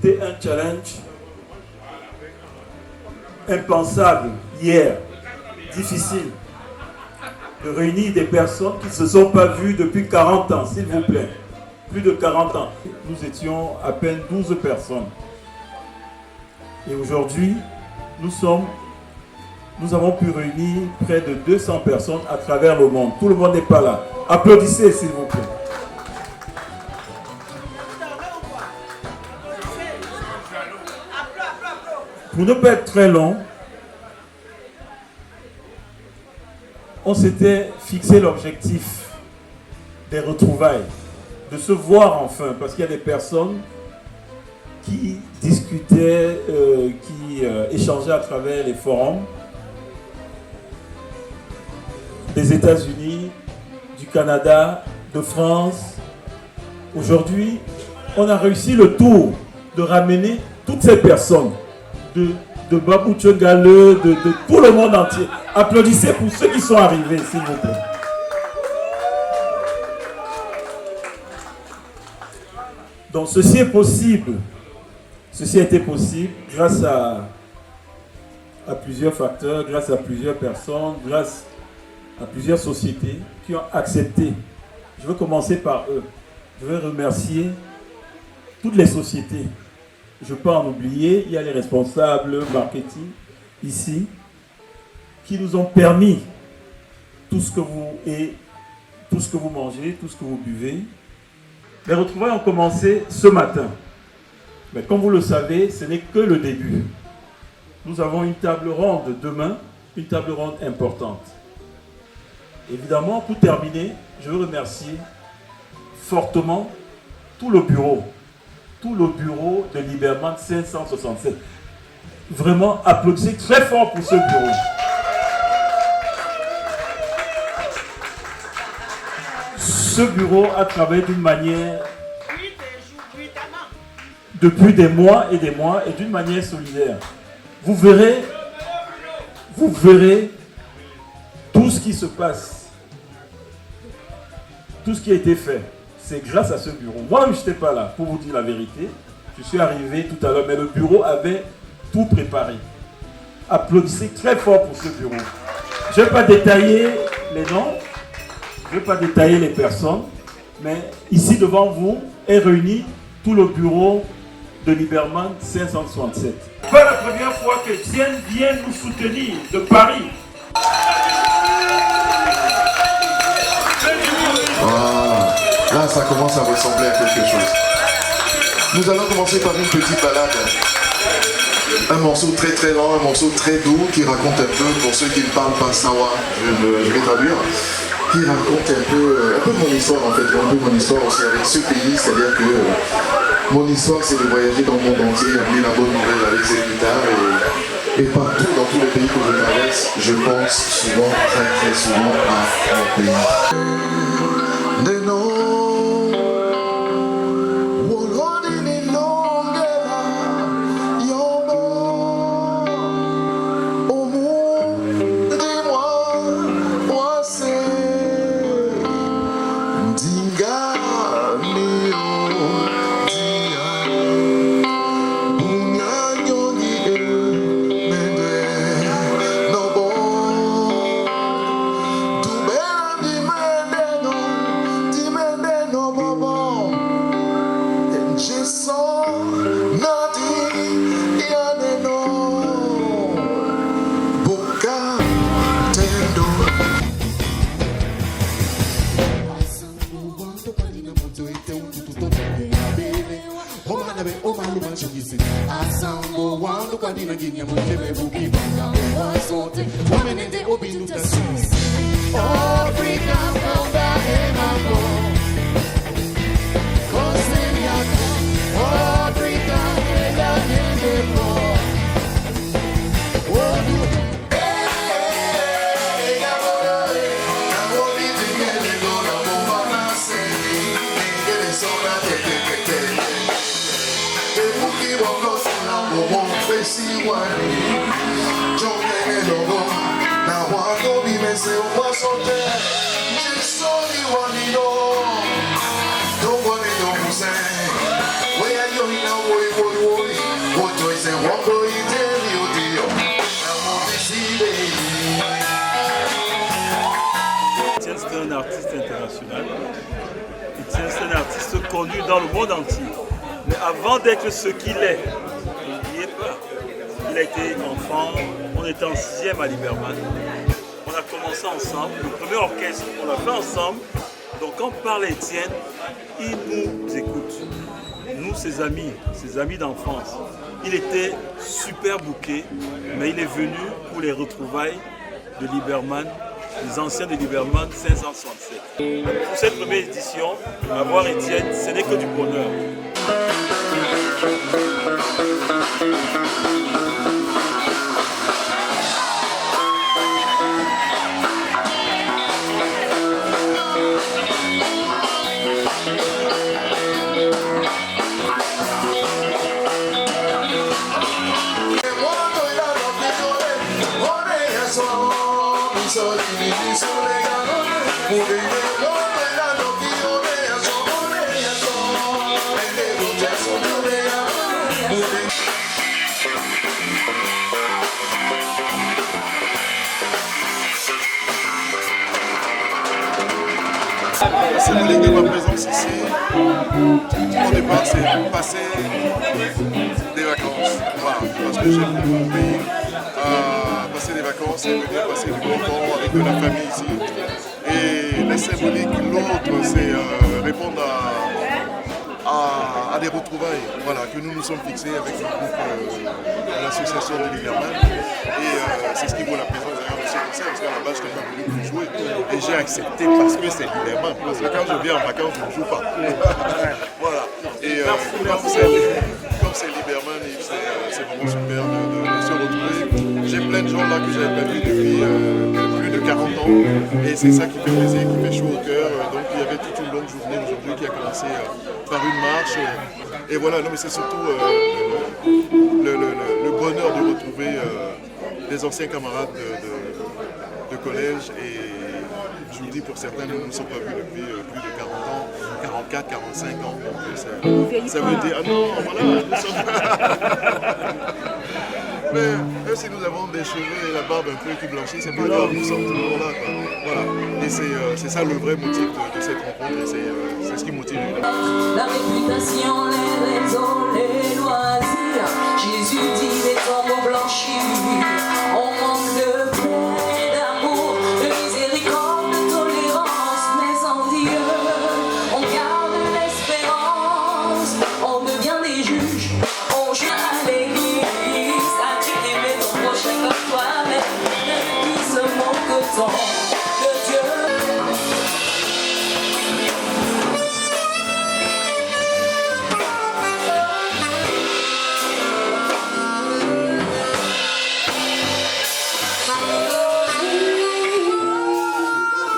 été un challenge impensable hier, difficile, de réunir des personnes qui ne se sont pas vues depuis 40 ans, s'il vous plaît. Plus de 40 ans. Nous étions à peine 12 personnes. Et aujourd'hui, nous avons pu réunir près de 200 personnes à travers le monde. Tout le monde n'est pas là. Applaudissez, s'il vous plaît. Pour ne pas être très long, on s'était fixé l'objectif des retrouvailles, de se voir enfin, parce qu'il y a des personnes qui discutaient, qui échangeaient à travers les forums des États-Unis, du Canada, de France. Aujourd'hui, on a réussi le tour de ramener toutes ces personnes de Babou Tchongale, de tout le monde entier. Applaudissez pour ceux qui sont arrivés, s'il vous plaît. Donc ceci est possible. Ceci a été possible grâce à plusieurs facteurs, grâce à plusieurs personnes, grâce à plusieurs sociétés qui ont accepté. Je veux commencer par eux. Je veux remercier toutes les sociétés. Je peux en oublier, il y a les responsables marketing ici qui nous ont permis tout ce que vous mangez, tout ce que vous buvez. Les retrouvailles ont commencé ce matin. Mais comme vous le savez, ce n'est que le début. Nous avons une table ronde demain, une table ronde importante. Évidemment, pour terminer, je veux remercier fortement tout le bureau de Liberman 567. Vraiment, applaudissez très fort pour ce bureau. Ce bureau a travaillé d'une manière, depuis des mois et d'une manière solidaire. Vous verrez tout ce qui se passe, tout ce qui a été fait. C'est grâce à ce bureau. Moi, je n'étais pas là, pour vous dire la vérité. Je suis arrivé tout à l'heure, mais le bureau avait tout préparé. Applaudissez très fort pour ce bureau. Je ne vais pas détailler les noms, je ne vais pas détailler les personnes, mais ici devant vous est réuni tout le bureau de Liberman 567. Ce n'est pas la première fois que Diane vient nous soutenir de Paris. Là, ça commence à ressembler à quelque chose. Nous allons commencer par une petite balade. Un morceau très très lent, un morceau très doux qui raconte un peu, pour ceux qui ne parlent pas sawa, je vais traduire, qui raconte un peu mon histoire en fait, un peu mon histoire aussi avec ce pays, c'est-à-dire que mon histoire c'est de voyager dans le monde entier, amener la bonne nouvelle avec cette guitare et partout dans tous les pays que je traverse, je pense souvent, très souvent à mon pays. Now I go be messing with what's on there. un artiste international. Etienne, c'est un artiste connu dans le monde entier. Mais avant d'être ce qu'il est, n'oubliez pas, il a été enfant, on était en 6e à Liberman. On a commencé ensemble, le premier orchestre, on l'a fait ensemble. Donc quand on parle d'Etienne, il nous écoute. Nous, ses amis d'enfance. Il était super booké, mais il est venu pour les retrouvailles de Liberman, les anciens de Liberman 567. Pour cette première édition, avoir Etienne, ce n'est que du bonheur. La symbolique de ma présence ici, au départ, c'est passer des vacances. Voilà, parce que j'ai beaucoup mon pays, passer des vacances et venir passer du bon temps avec de la famille ici. Et la symbolique, l'autre, c'est répondre à des retrouvailles, voilà, que nous nous sommes fixés avec le groupe de l'association de Liberman. Et c'est ce qui vaut la présence d'ailleurs de ce concert, parce qu'à la base, je n'ai pas voulu pour jouer. Et j'ai accepté parce que c'est Liberman. Parce que quand je viens en vacances, je ne joue pas. Voilà. Et comme c'est Liberman, c'est vraiment super de se retrouver. J'ai plein de gens là que je n'avais pas vus depuis plus de 40 ans. Et c'est ça qui fait plaisir, qui fait chaud au cœur. Donc il y avait toute une longue journée aujourd'hui qui a commencé par une marche. Et voilà, non mais c'est surtout le bonheur de retrouver des anciens camarades de collège. Et je vous dis, pour certains, nous ne nous sommes pas vus depuis plus de 40 ans, 44, 45 ans. Donc ça veut dire, ah non, voilà, nous sommes... Mais même si nous avons des cheveux et la barbe un peu qui blanchit, c'est pas grave, nous sommes toujours là. Quoi. Voilà. Et c'est ça le vrai motif de cette rencontre, et c'est ce qui motive. La réputation, les réseaux, les loisirs. Jésus dit les tombeaux blanchis. On manque de paix, d'amour, de miséricorde, de tolérance. Mais en Dieu, on garde l'espérance. On devient des juges, on juge à l'église. Aimer ton prochain comme toi-même, qui se moque autant.